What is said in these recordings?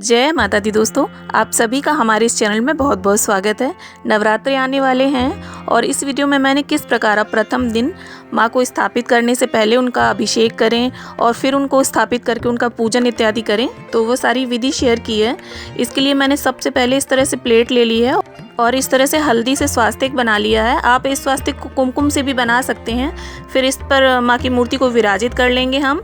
जय माता दी दोस्तों, आप सभी का हमारे इस चैनल में बहुत बहुत स्वागत है। नवरात्रे आने वाले हैं और इस वीडियो में मैंने किस प्रकार आप प्रथम दिन माँ को स्थापित करने से पहले उनका अभिषेक करें और फिर उनको स्थापित करके उनका पूजन इत्यादि करें, तो वो सारी विधि शेयर की है। इसके लिए मैंने सबसे पहले इस तरह से प्लेट ले ली है और इस तरह से हल्दी से स्वास्तिक बना लिया है। आप इस स्वास्तिक को कुमकुम से भी बना सकते हैं। फिर इस पर माँ की मूर्ति को विराजित कर लेंगे हम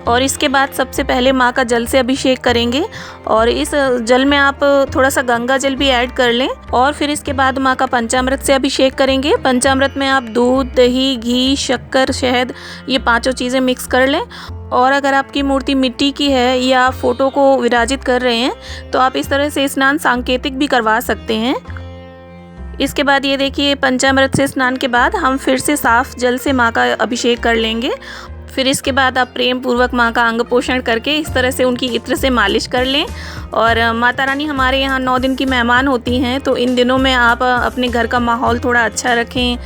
और इसके बाद सबसे पहले माँ का जल से अभिषेक करेंगे और इस जल में आप थोड़ा सा गंगा जल भी ऐड कर लें और फिर इसके बाद माँ का पंचामृत से अभिषेक करेंगे। पंचामृत में आप दूध, दही, घी, शक्कर, शहद ये पांचों चीज़ें मिक्स कर लें। और अगर आपकी मूर्ति मिट्टी की है या फोटो को विराजित कर रहे हैं तो आप इस तरह से स्नान सांकेतिक भी करवा सकते हैं। इसके बाद ये देखिए, पंचामृत से स्नान के बाद हम फिर से साफ जल से माँ का अभिषेक कर लेंगे। फिर इसके बाद आप प्रेम पूर्वक माँ का अंग पोषण करके इस तरह से उनकी इत्र से मालिश कर लें। और माता रानी हमारे यहाँ 9 दिन की मेहमान होती हैं, तो इन दिनों में आप अपने घर का माहौल थोड़ा अच्छा रखें।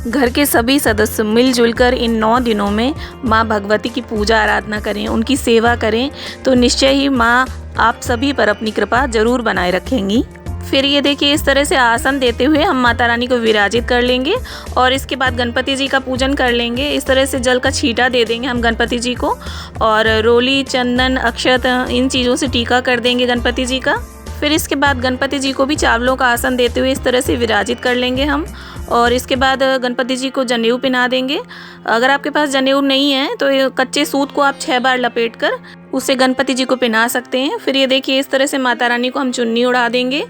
घर के सभी सदस्य मिलजुल कर इन 9 दिनों में माँ भगवती की पूजा आराधना करें, उनकी सेवा करें, तो निश्चय ही माँ आप सभी पर अपनी कृपा जरूर बनाए रखेंगी। फिर ये देखिए, इस तरह से आसन देते हुए हम माता रानी को विराजित कर लेंगे और इसके बाद गणपति जी का पूजन कर लेंगे। इस तरह से जल का छींटा दे देंगे हम गणपति जी को और रोली, चंदन, अक्षत इन चीज़ों से टीका कर देंगे गणपति जी का। फिर इसके बाद गणपति जी को भी चावलों का आसन देते हुए इस तरह से विराजित कर लेंगे हम और इसके बाद गणपति जी को जनेऊ पहना देंगे। अगर आपके पास जनेऊ नहीं है तो कच्चे सूत को आप 6 बार लपेट कर उसे गणपति जी को पहना सकते हैं। फिर ये देखिए, इस तरह से माता रानी को हम चुन्नी उड़ा देंगे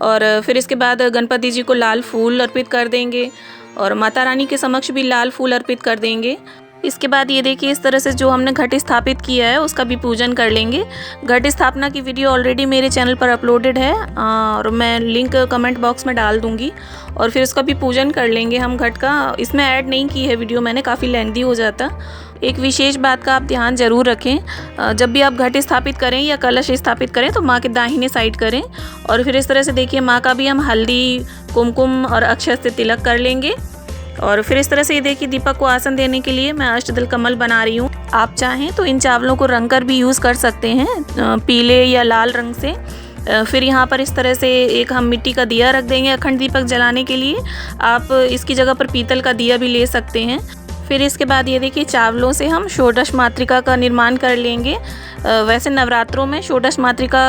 और फिर इसके बाद गणपति जी को लाल फूल अर्पित कर देंगे और माता रानी के समक्ष भी लाल फूल अर्पित कर देंगे। इसके बाद ये देखिए, इस तरह से जो हमने घट स्थापित किया है उसका भी पूजन कर लेंगे। घट स्थापना की वीडियो ऑलरेडी मेरे चैनल पर अपलोडेड है और मैं लिंक कमेंट बॉक्स में डाल दूंगी और फिर उसका भी पूजन कर लेंगे हम घट का। इसमें ऐड नहीं की है वीडियो मैंने, काफ़ी लेंथी हो जाता। एक विशेष बात का आप ध्यान जरूर रखें, जब भी आप घट स्थापित करें या कलश स्थापित करें तो माँ के दाहिने साइड करें। और फिर इस तरह से देखिए, माँ का भी हम हल्दी, कुमकुम और अक्षत से तिलक कर लेंगे। और फिर इस तरह से ये देखिए, दीपक को आसन देने के लिए मैं अष्टदल कमल बना रही हूँ। आप चाहें तो इन चावलों को रंग कर भी यूज़ कर सकते हैं, पीले या लाल रंग से। फिर यहाँ पर इस तरह से एक हम मिट्टी का दिया रख देंगे अखंड दीपक जलाने के लिए। आप इसकी जगह पर पीतल का दिया भी ले सकते हैं। फिर इसके बाद ये देखिए, चावलों से हम षोडश मातृका का निर्माण कर लेंगे। वैसे नवरात्रों में षोडश मातृका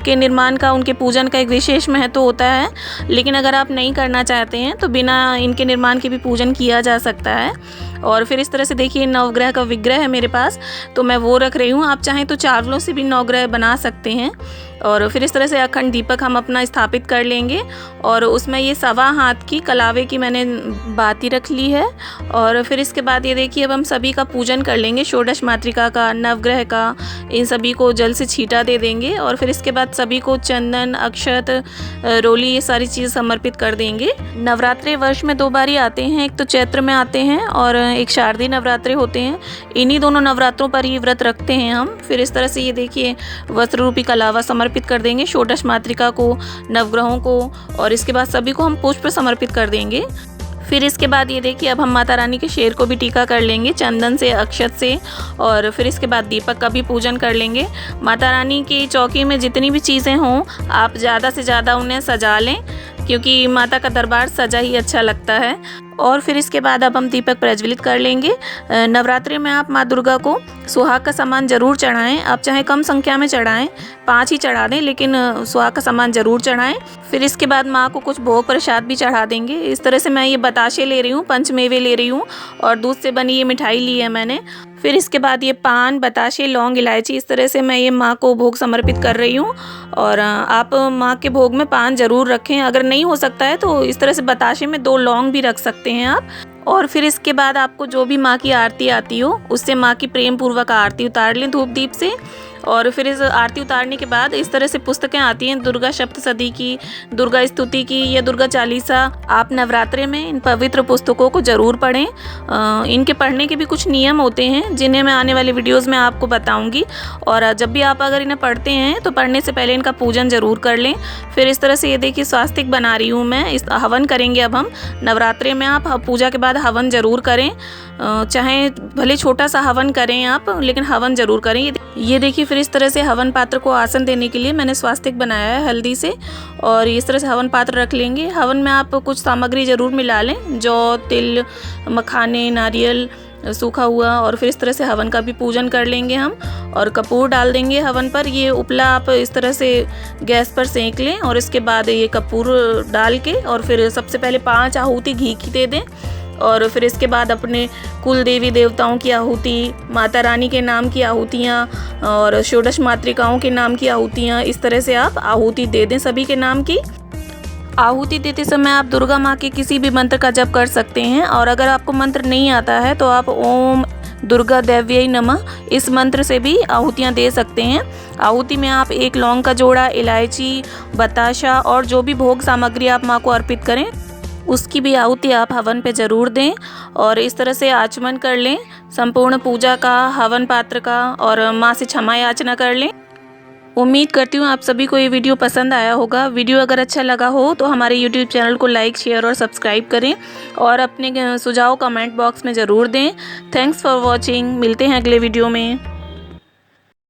के निर्माण का, उनके पूजन का एक विशेष महत्व होता है, लेकिन अगर आप नहीं करना चाहते हैं तो बिना इनके निर्माण के भी पूजन किया जा सकता है। और फिर इस तरह से देखिए, नवग्रह का विग्रह है मेरे पास तो मैं वो रख रही हूँ। आप चाहें तो चावलों से भी नवग्रह बना सकते हैं। और फिर इस तरह से अखंड दीपक हम अपना स्थापित कर लेंगे और उसमें ये 1.25 हाथ की कलावे की मैंने बाती रख ली है। और फिर इसके बाद ये देखिए, अब हम सभी का पूजन कर लेंगे, षोडश मातृका का, नवग्रह का, इन सभी को जल से छींटा दे देंगे और फिर इसके बाद सभी को चंदन, अक्षत, रोली ये सारी चीज़ समर्पित कर देंगे। नवरात्रे वर्ष में 2 बार ही आते हैं, एक तो चैत्र में आते हैं और एक शारदीय नवरात्रे होते हैं। इन्हीं दोनों नवरात्रों पर ही व्रत रखते हैं हम। फिर इस तरह से ये देखिए, वस्त्र रूपी कलावा समर्पित कर देंगे षोडश मातृका को, नवग्रहों को और इसके बाद सभी को हम पुष्प समर्पित कर देंगे। फिर इसके बाद ये देखिए, अब हम माता रानी के शेर को भी टीका कर लेंगे चंदन से, अक्षत से और फिर इसके बाद दीपक का भी पूजन कर लेंगे। माता रानी की चौकी में जितनी भी चीज़ें हों आप ज़्यादा से ज़्यादा उन्हें सजा लें, क्योंकि माता का दरबार सजा ही अच्छा लगता है। और फिर इसके बाद अब हम दीपक प्रज्वलित कर लेंगे। नवरात्रि में आप माँ दुर्गा को सुहाग का सामान जरूर चढ़ाएं। आप चाहे कम संख्या में चढ़ाएं, 5 ही चढ़ा दें, लेकिन सुहाग का सामान जरूर चढ़ाएं। फिर इसके बाद माँ को कुछ भोग प्रसाद भी चढ़ा देंगे। इस तरह से मैं ये बताशे ले रही हूँ, पंचमेवे ले रही हूँ और दूध से बनी ये मिठाई ली है मैंने। फिर इसके बाद ये पान, बताशे, लौंग, इलायची, इस तरह से मैं ये माँ को भोग समर्पित कर रही हूँ। और आप माँ के भोग में पान जरूर रखें। अगर नहीं हो सकता है तो इस तरह से बताशे में 2 लौंग भी रख सकते हैं आप। और फिर इसके बाद आपको जो भी माँ की आरती आती हो उससे माँ की प्रेम पूर्वक आरती उतार लें धूप दीप से। और फिर इस आरती उतारने के बाद इस तरह से पुस्तकें आती हैं, दुर्गा सप्तशती की, दुर्गा स्तुति की या दुर्गा चालीसा। आप नवरात्रे में इन पवित्र पुस्तकों को ज़रूर पढ़ें। इनके पढ़ने के भी कुछ नियम होते हैं जिन्हें मैं आने वाले वीडियोज़ में आपको बताऊँगी। और जब भी आप अगर इन्हें पढ़ते हैं तो पढ़ने से पहले इनका पूजन ज़रूर कर लें। फिर इस तरह से ये देखिए, स्वास्तिक बना रही हूँ मैं। इस हवन करेंगे अब हम नवरात्रे में। आप पूजा के बाद हवन ज़रूर करें, चाहे भले छोटा सा हवन करें आप, लेकिन हवन ज़रूर करें। ये देखिए, फिर इस तरह से हवन पात्र को आसन देने के लिए मैंने स्वास्तिक बनाया है हल्दी से। और इस तरह से हवन पात्र रख लेंगे। हवन में आप कुछ सामग्री ज़रूर मिला लें, जौ, तिल, मखाने, नारियल, सूखा हुआ। और फिर इस तरह से हवन का भी पूजन कर लेंगे हम। और कपूर डाल देंगे हवन पर। ये उपला आप इस तरह से गैस पर सेंक लें और इसके बाद ये कपूर डाल के और फिर सबसे पहले 5 आहुति घी की दे दें। और फिर इसके बाद अपने कुल देवी देवताओं की आहुति, माता रानी के नाम की आहुतियाँ और षोडश मातृकाओं के नाम की आहुतियाँ, इस तरह से आप आहुति दे दें सभी के नाम की। आहुति देते समय आप दुर्गा माँ के किसी भी मंत्र का जप कर सकते हैं। और अगर आपको मंत्र नहीं आता है तो आप ओम दुर्गा देव्यै नमः इस मंत्र से भी आहुतियाँ दे सकते हैं। आहुति में आप 1 लौंग का जोड़ा, इलायची, बताशा और जो भी भोग सामग्री आप माँ को अर्पित करें उसकी भी आहुति आप हवन पे ज़रूर दें। और इस तरह से आचमन कर लें संपूर्ण पूजा का, हवन पात्र का, और माँ से क्षमा याचना कर लें। उम्मीद करती हूँ आप सभी को ये वीडियो पसंद आया होगा। वीडियो अगर अच्छा लगा हो तो हमारे YouTube चैनल को लाइक, शेयर और सब्सक्राइब करें और अपने सुझाव कमेंट बॉक्स में ज़रूर दें। Thanks for watching. मिलते हैं अगले वीडियो में।